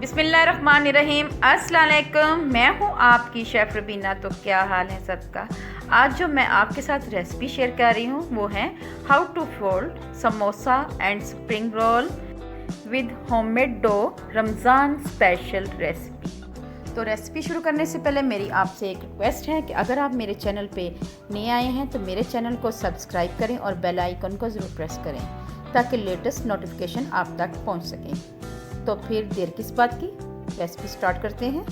बिस्मिल्लाहिर्रहमानिर्रहीम। अस्सलाम वालेकुम। मैं हूँ आपकी शेफ़ रबीना। तो क्या हाल है सबका। आज जो मैं आपके साथ रेसिपी शेयर कर रही हूँ वो है how to fold samosa and spring roll with homemade dough, Ramzan special recipe. तो रेसिपी शुरू करने से पहले मेरी आपसे एक रिक्वेस्ट है कि अगर आप मेरे चैनल पे नए आए हैं तो मेरे चैनल को सब्सक्राइब करें और बेल आइकन को ज़रूर प्रेस करें ताकि लेटेस्ट नोटिफिकेशन आप तक पहुंच सकें। तो फिर देर किस बात की, रेसिपी स्टार्ट करते हैं।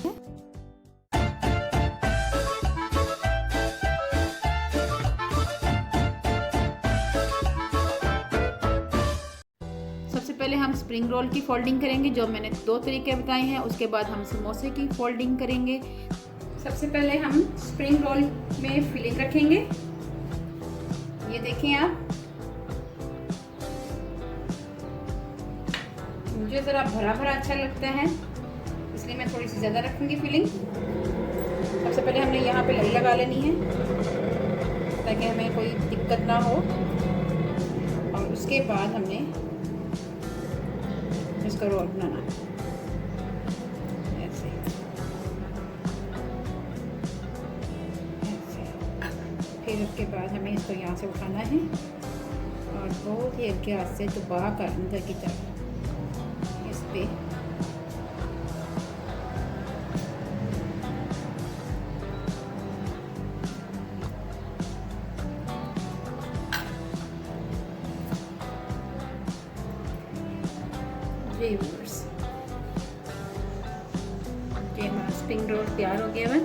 सबसे पहले हम स्प्रिंग रोल की फोल्डिंग करेंगे, जो मैंने दो तरीके बताए हैं। उसके बाद हम समोसे की फोल्डिंग करेंगे। सबसे पहले हम स्प्रिंग रोल में फिलिंग रखेंगे। ये देखें आप, मुझे ज़रा भरा भरा अच्छा लगता है इसलिए मैं थोड़ी सी ज़्यादा रखूँगी फिलिंग। सबसे पहले हमने यहाँ पे लई लगा लेनी है ताकि हमें कोई दिक्कत ना हो, और उसके बाद हमने इसका रोल बनाना है ऐसे। फिर उसके बाद हमें इसको यहाँ से उठाना है और बहुत ही हल्के हाथ से दबा कर अंदर की तरफ इस पे व्यूअर्स, ये हमारा स्प्रिंग रोल तैयार हो गया है।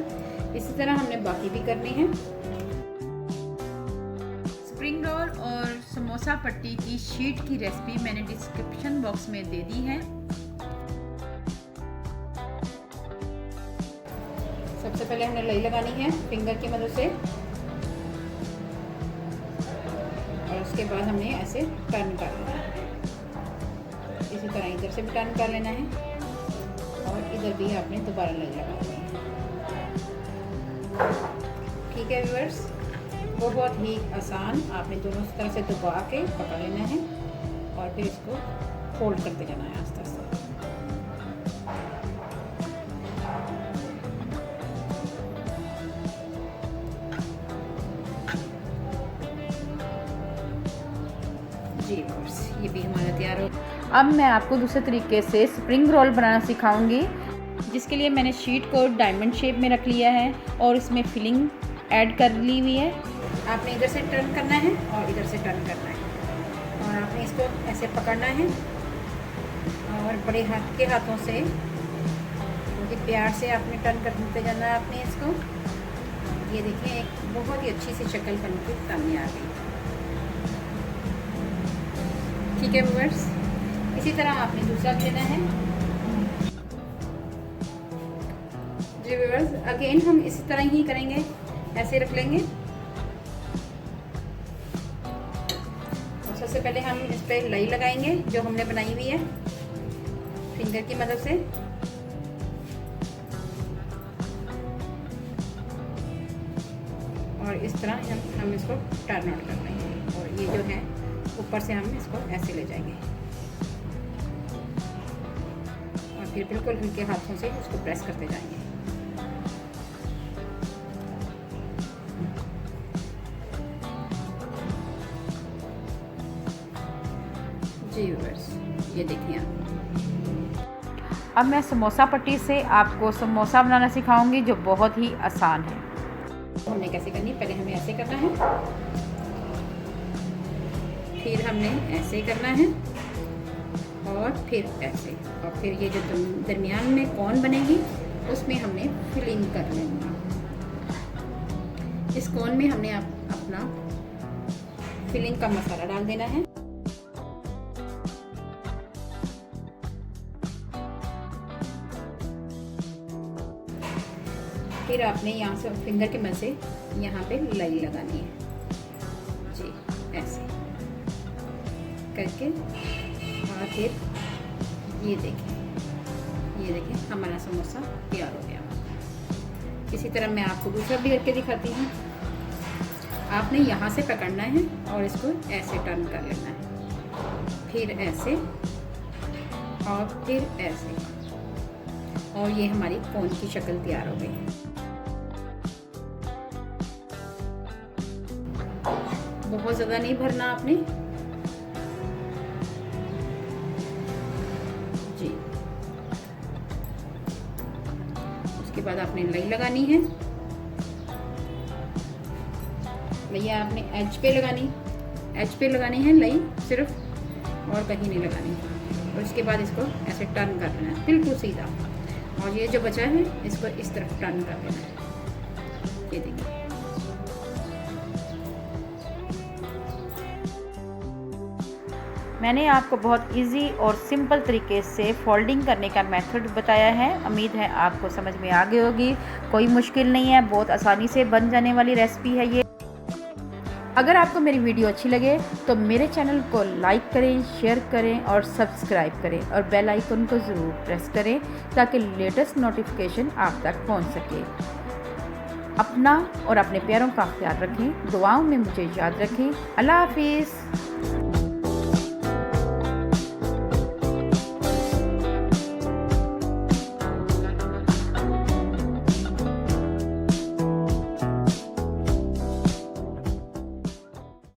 इसी तरह हमने बाकी भी करनी है। स्प्रिंग रोल और समोसा पट्टी की शीट की रेसिपी मैंने डिस्क्रिप्शन बॉक्स में दे दी है। सबसे पहले हमने लई लगानी है फिंगर की मदद से, और उसके बाद हमने ऐसे टर्न कर लेना है। इसी तरह इधर से भी टर्न कर लेना है और इधर भी आपने दोबारा लई लगानी है। ठीक है व्यूअर्स, बहुत ही आसान। आपने दोनों तरह से दबा के पकड़ लेना है और फिर इसको फोल्ड करते जाना है आस्ते आस्ते। जी व्यूअर्स, ये भी हमारा तैयार हो। अब मैं आपको दूसरे तरीके से स्प्रिंग रोल बनाना सिखाऊंगी, जिसके लिए मैंने शीट को डायमंड शेप में रख लिया है और इसमें फिलिंग ऐड कर ली हुई है। आपने इधर से टर्न करना है और इधर से टर्न करना है, और आपने इसको ऐसे पकड़ना है और बड़े हाथ के हाथों से बहुत प्यार से आपने टर्न करते जाना है आपने इसको। ये देखिए, एक बहुत ही अच्छी सी शक्ल बन के सामने आ गई। ठीक है व्यूअर्स, इसी तरह आपने दूसरा लेना है। जी व्यूअर्स, अगेन हम इसी तरह ही करेंगे, ऐसे रख लेंगे। और सबसे पहले हम इस पर लई लगाएंगे जो हमने बनाई हुई है फिंगर की मदद से। और इस तरह हम इसको टर्न आउट कर लेंगे, और ये जो है ऊपर से हम इसको ऐसे ले जाएंगे और फिर बिल्कुल हल्के हाथों से इसको प्रेस करते जाएंगे। जी व्यूअर्स, ये देखिए आप। अब मैं समोसा पट्टी से आपको समोसा बनाना सिखाऊंगी, जो बहुत ही आसान है। हमने कैसे करनी, पहले हमें ऐसे करना है, फिर हमने ऐसे करना है और फिर ऐसे, और फिर ये जो दरमियान में कौन बनेगी उसमें हमने फिलिंग कर लेनी है। इस कौन में हमने अपना फिलिंग का मसाला डाल देना है। फिर आपने यहाँ से फिंगर की मदद से यहाँ पे लई लगानी है। जी, ऐसे करके, और फिर ये देखें हमारा समोसा तैयार हो गया। इसी तरह मैं आपको दूसरा भी करके दिखाती हूँ। आपने यहाँ से पकड़ना है और इसको ऐसे टर्न कर लेना है, फिर ऐसे और फिर ऐसे। और ये हमारी कोन की शक्ल तैयार हो गई। बहुत ज़्यादा नहीं भरना आपने जी। उसके बाद आपने लई लगानी है। लई आपने एज पे लगानी है लई सिर्फ, और कहीं नहीं लगानी। और उसके बाद इसको ऐसे टर्न कर देना है बिल्कुल सीधा, और ये जो बचा है इसको इस तरफ टर्न कर देना है। ये देखिए, मैंने आपको बहुत इजी और सिंपल तरीके से फोल्डिंग करने का मेथड बताया है। उम्मीद है आपको समझ में आ गई होगी। कोई मुश्किल नहीं है, बहुत आसानी से बन जाने वाली रेसिपी है ये। अगर आपको मेरी वीडियो अच्छी लगे तो मेरे चैनल को लाइक करें, शेयर करें और सब्सक्राइब करें, और बेल आइकन को ज़रूर प्रेस करें ताकि लेटेस्ट नोटिफिकेशन आप तक पहुंच सके। अपना और अपने प्यारों का ख्याल रखें, दुआओं में मुझे याद रखें। अल्लाह हाफिज़।